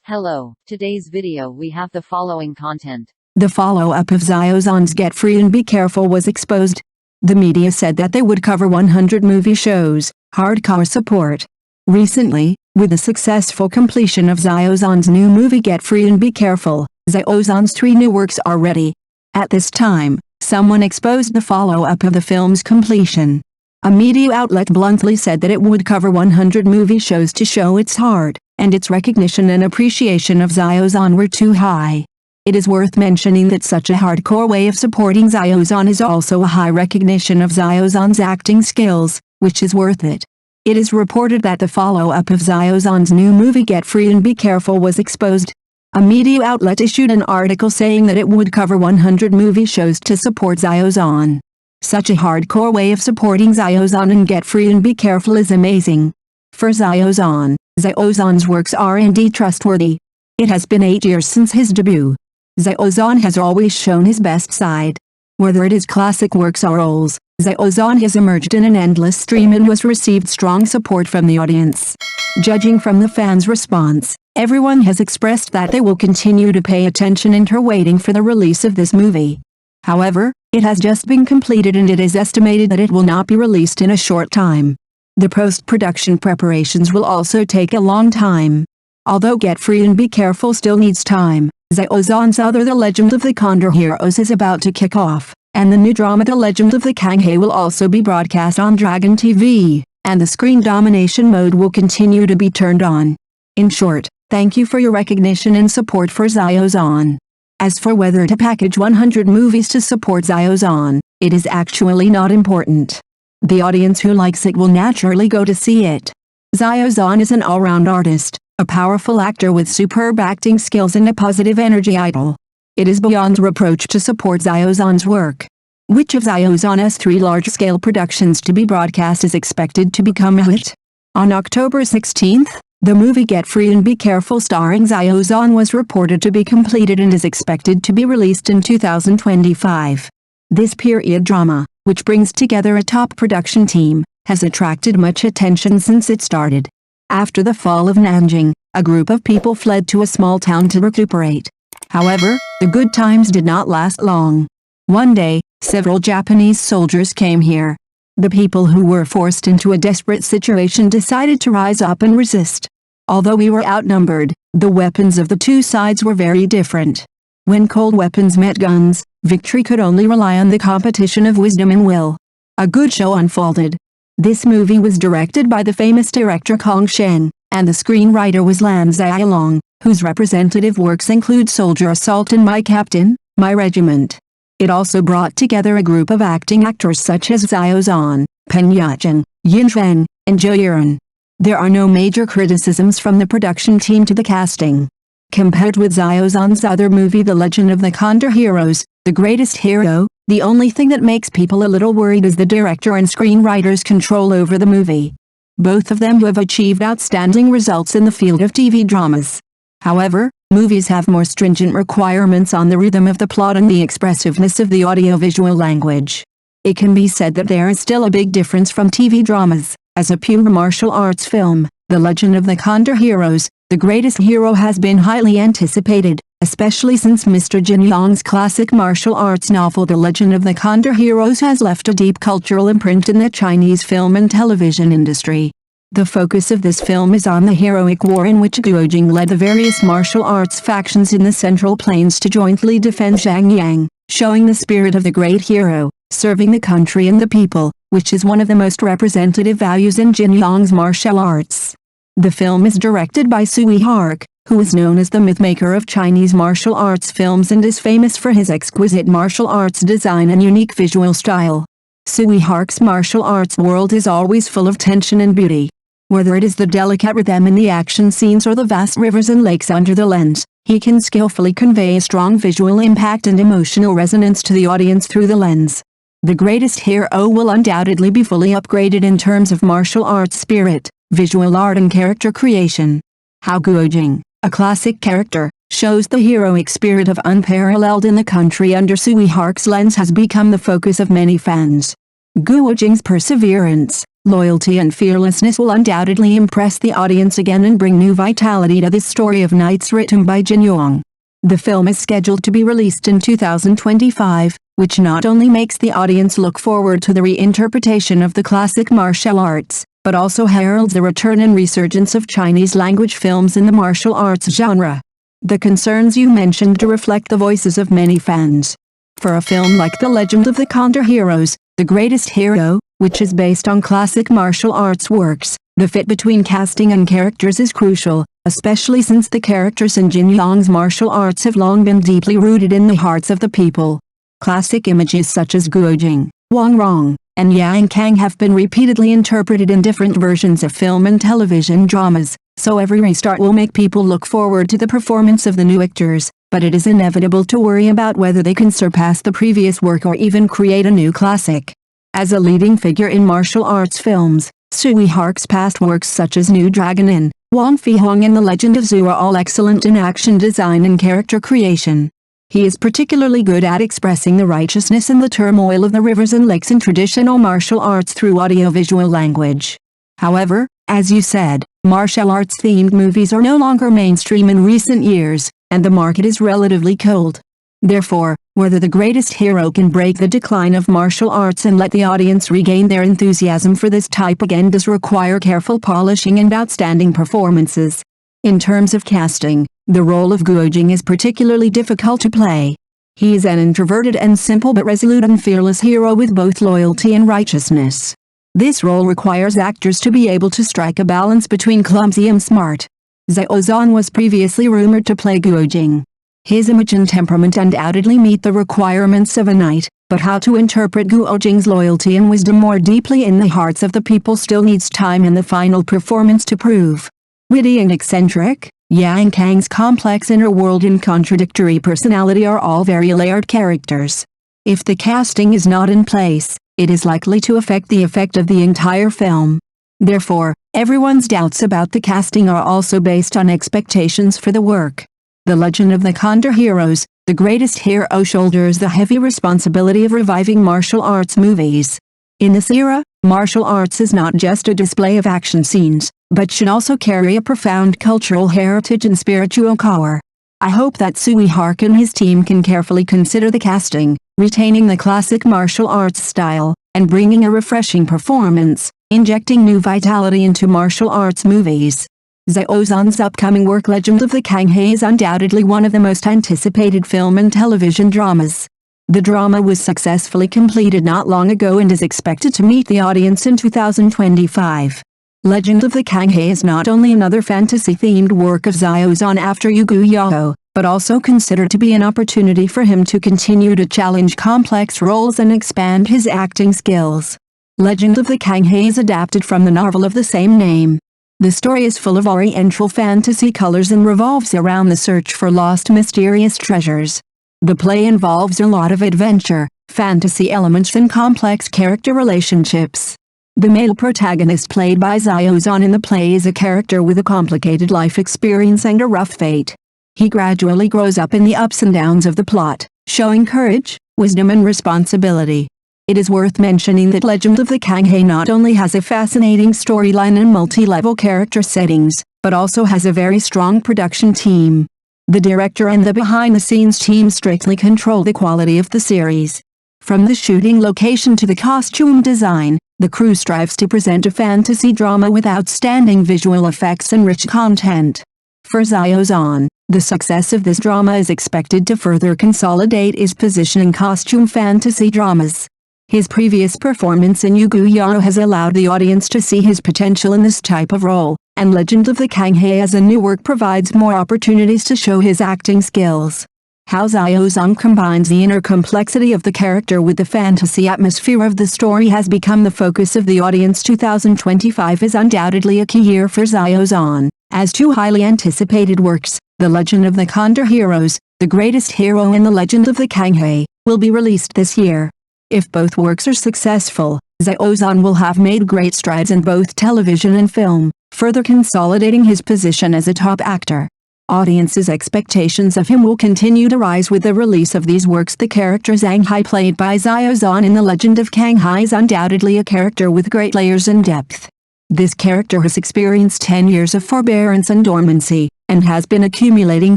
Hello, today's video we have the following content. The follow-up of Xiao Zhan's Get Free and Be Careful was exposed. The media said that they would cover 100 movie shows, hardcore support. Recently, with the successful completion of Xiao Zhan's new movie Get Free and Be Careful, Xiao Zhan's 3 new works are ready. At this time, someone exposed the follow-up of the film's completion. A media outlet bluntly said that it would cover 100 movie shows to show its heart, and its recognition and appreciation of Xiao Zhan were too high. It is worth mentioning that such a hardcore way of supporting Xiao Zhan is also a high recognition of Xiao Zhan's acting skills, which is worth it. It is reported that the follow-up of Xiao Zhan's new movie Get Free and Be Careful was exposed. A media outlet issued an article saying that it would cover 100 movie shows to support Xiao Zhan. Such a hardcore way of supporting Xiao Zhan and Get Free and Be Careful is amazing. For Xiao Zhan's works are indeed trustworthy. It has been 8 years since his debut. Xiao Zhan has always shown his best side. Whether it is classic works or roles, Xiao Zhan has emerged in an endless stream and has received strong support from the audience. Judging from the fans' response, everyone has expressed that they will continue to pay attention and are waiting for the release of this movie. However, it has just been completed and it is estimated that it will not be released in a short time. The post-production preparations will also take a long time. Although Get Free and Be Careful still needs time, Xiao Zhan's other The Legend of the Condor Heroes is about to kick off, and the new drama The Legend of the Kang will also be broadcast on Dragon TV, and the screen domination mode will continue to be turned on. In short, thank you for your recognition and support for Xiao Zhan. As for whether to package 100 movies to support Xiao Zhan, it is actually not important. The audience who likes it will naturally go to see it. Xiao Zhan is an all-round artist, a powerful actor with superb acting skills and a positive energy idol. It is beyond reproach to support Xiao Zhan's work. Which of Xiao Zhan's 3 large-scale productions to be broadcast is expected to become a hit? On October 16th, the movie Get Free and Be Careful starring Xiao Zhan was reported to be completed and is expected to be released in 2025. This period drama, which brings together a top production team, has attracted much attention since it started. After the fall of Nanjing, a group of people fled to a small town to recuperate. However, the good times did not last long. One day, several Japanese soldiers came here. The people who were forced into a desperate situation decided to rise up and resist. Although we were outnumbered, the weapons of the two sides were very different. When cold weapons met guns, victory could only rely on the competition of wisdom and will. A good show unfolded. This movie was directed by the famous director Kang, and the screenwriter was Lan Xiaolong, whose representative works include Soldier Assault and My Captain, My Regiment. It also brought together a group of acting actors such as Xiao Zhan, Pen Yuzhen, Yin Zhen, and Zhou Yuran. There are no major criticisms from the production team to the casting. Compared with Xiao Zhan's other movie The Legend of the Condor Heroes, The Greatest Hero, the only thing that makes people a little worried is the director and screenwriter's control over the movie. Both of them have achieved outstanding results in the field of TV dramas. However, movies have more stringent requirements on the rhythm of the plot and the expressiveness of the audiovisual language. It can be said that there is still a big difference from TV dramas. As a pure martial arts film, The Legend of the Condor Heroes, The Greatest Hero has been highly anticipated, especially since Mr. Jin Yong's classic martial arts novel The Legend of the Condor Heroes has left a deep cultural imprint in the Chinese film and television industry. The focus of this film is on the heroic war in which Guojing led the various martial arts factions in the Central Plains to jointly defend Xiangyang, showing the spirit of the great hero, serving the country and the people, which is one of the most representative values in Jin Yong's martial arts. The film is directed by Tsui Hark, who is known as the mythmaker of Chinese martial arts films and is famous for his exquisite martial arts design and unique visual style. Tsui Hark's martial arts world is always full of tension and beauty. Whether it is the delicate rhythm in the action scenes or the vast rivers and lakes under the lens, he can skillfully convey a strong visual impact and emotional resonance to the audience through the lens. The Greatest Hero will undoubtedly be fully upgraded in terms of martial arts spirit, visual art and character creation. How Guojing, a classic character, shows the heroic spirit of unparalleled in the country under Tsui Hark's lens has become the focus of many fans. Guojing's perseverance, Loyalty and fearlessness will undoubtedly impress the audience again and bring new vitality to this story of knights written by Jin Yong. The film is scheduled to be released in 2025, which not only makes the audience look forward to the reinterpretation of the classic martial arts, but also heralds the return and resurgence of Chinese-language films in the martial arts genre. The concerns you mentioned do reflect the voices of many fans. For a film like The Legend of the Condor Heroes, The Greatest Hero, which is based on classic martial arts works, the fit between casting and characters is crucial, especially since the characters in Jin Yong's martial arts have long been deeply rooted in the hearts of the people. Classic images such as Guo Jing, Wang Rong, and Yang Kang have been repeatedly interpreted in different versions of film and television dramas, so every restart will make people look forward to the performance of the new actors, but it is inevitable to worry about whether they can surpass the previous work or even create a new classic. As a leading figure in martial arts films, Tsui Hark's past works such as New Dragon Inn, Wang Fi Hong and The Legend of Zhu are all excellent in action design and character creation. He is particularly good at expressing the righteousness and the turmoil of the rivers and lakes in traditional martial arts through audiovisual language. However, as you said, martial arts-themed movies are no longer mainstream in recent years, and the market is relatively cold. Therefore, whether The Greatest Hero can break the decline of martial arts and let the audience regain their enthusiasm for this type again does require careful polishing and outstanding performances. In terms of casting, the role of Guo Jing is particularly difficult to play. He is an introverted and simple but resolute and fearless hero with both loyalty and righteousness. This role requires actors to be able to strike a balance between clumsy and smart. Xiao Zhan was previously rumored to play Guo Jing. His image and temperament undoubtedly meet the requirements of a knight, but how to interpret Guo Jing's loyalty and wisdom more deeply in the hearts of the people still needs time in the final performance to prove. Witty and eccentric, Yang Kang's complex inner world and contradictory personality are all very layered characters. If the casting is not in place, it is likely to affect the effect of the entire film. Therefore, everyone's doubts about the casting are also based on expectations for the work. The Legend of the Condor Heroes, The Greatest Hero shoulders the heavy responsibility of reviving martial arts movies. In this era, martial arts is not just a display of action scenes, but should also carry a profound cultural heritage and spiritual power. I hope that Tsui Hark and his team can carefully consider the casting, retaining the classic martial arts style, and bringing a refreshing performance, injecting new vitality into martial arts movies. Xiao Zhan's upcoming work Legend of the Kang is undoubtedly one of the most anticipated film and television dramas. The drama was successfully completed not long ago and is expected to meet the audience in 2025. Legend of the Kang is not only another fantasy-themed work of Xiao Zhan after Yu Gu Yao, but also considered to be an opportunity for him to continue to challenge complex roles and expand his acting skills. Legend of the Kang is adapted from the novel of the same name. The story is full of oriental fantasy colors and revolves around the search for lost mysterious treasures. The play involves a lot of adventure, fantasy elements and complex character relationships. The male protagonist played by Xiao Zhan in the play is a character with a complicated life experience and a rough fate. He gradually grows up in the ups and downs of the plot, showing courage, wisdom and responsibility. It is worth mentioning that Legend of the Kang not only has a fascinating storyline and multi-level character settings, but also has a very strong production team. The director and the behind-the-scenes team strictly control the quality of the series. From the shooting location to the costume design, the crew strives to present a fantasy drama with outstanding visual effects and rich content. For Xiao Zhan, the success of this drama is expected to further consolidate his position in costume fantasy dramas. His previous performance in Yu Gu Yao has allowed the audience to see his potential in this type of role, and Legend of the Kang as a new work provides more opportunities to show his acting skills. How Xiao Zhan combines the inner complexity of the character with the fantasy atmosphere of the story has become the focus of the audience. 2025 is undoubtedly a key year for Xiao Zhan, as two highly anticipated works, The Legend of the Condor Heroes, The Greatest Hero and The Legend of the Kang will be released this year. If both works are successful, Xiao Zhan will have made great strides in both television and film, further consolidating his position as a top actor. Audiences' expectations of him will continue to rise with the release of these works. The character Zhang Hai, played by Xiao Zhan in The Legend of Kang, is undoubtedly a character with great layers and depth. This character has experienced 10 years of forbearance and dormancy, and has been accumulating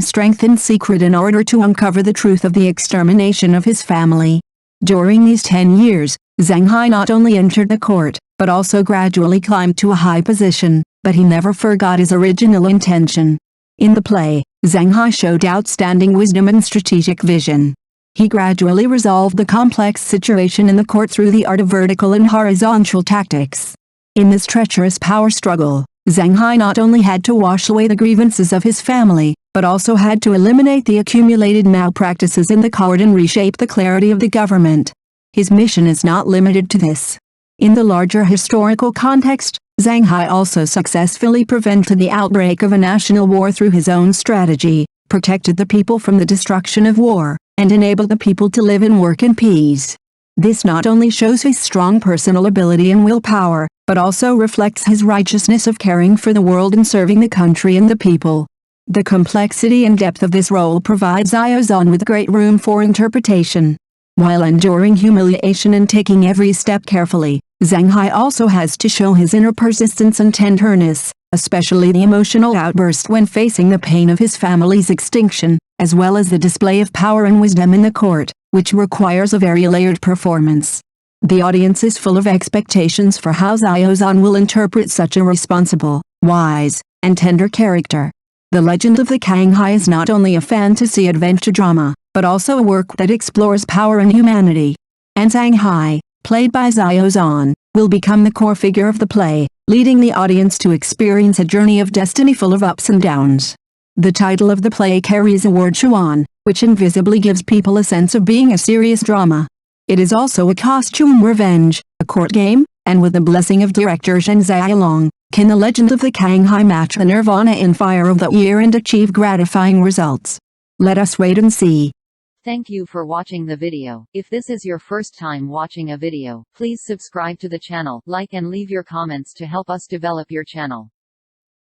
strength in secret in order to uncover the truth of the extermination of his family. During these 10 years, Zhang Hai not only entered the court, but also gradually climbed to a high position, but he never forgot his original intention. In the play, Zhang Hai showed outstanding wisdom and strategic vision. He gradually resolved the complex situation in the court through the art of vertical and horizontal tactics. In this treacherous power struggle, Zhang Hai not only had to wash away the grievances of his family, but also had to eliminate the accumulated malpractices in the court and reshape the clarity of the government. His mission is not limited to this. In the larger historical context, Zhang Hai also successfully prevented the outbreak of a national war through his own strategy, protected the people from the destruction of war, and enabled the people to live and work in peace. This not only shows his strong personal ability and willpower, but also reflects his righteousness of caring for the world and serving the country and the people. The complexity and depth of this role provides Xiao Zhan with great room for interpretation. While enduring humiliation and taking every step carefully, Zhang Hai also has to show his inner persistence and tenderness, especially the emotional outburst when facing the pain of his family's extinction, as well as the display of power and wisdom in the court, which requires a very layered performance. The audience is full of expectations for how Xiao Zhan will interpret such a responsible, wise, and tender character. The Legend of the Kang is not only a fantasy adventure drama, but also a work that explores power and humanity. And Zhang Hai, played by Xiao Zhan, will become the core figure of the play, leading the audience to experience a journey of destiny full of ups and downs. The title of the play carries a word Chuan, which invisibly gives people a sense of being a serious drama. It is also a costume revenge, a court game, and with the blessing of director Zheng Xiaolong, can The Legend of the Kang match the Nirvana in Fire of the Year and achieve gratifying results? Let us wait and see. Thank you for watching the video. If this is your first time watching a video, please subscribe to the channel, like and leave your comments to help us develop your channel.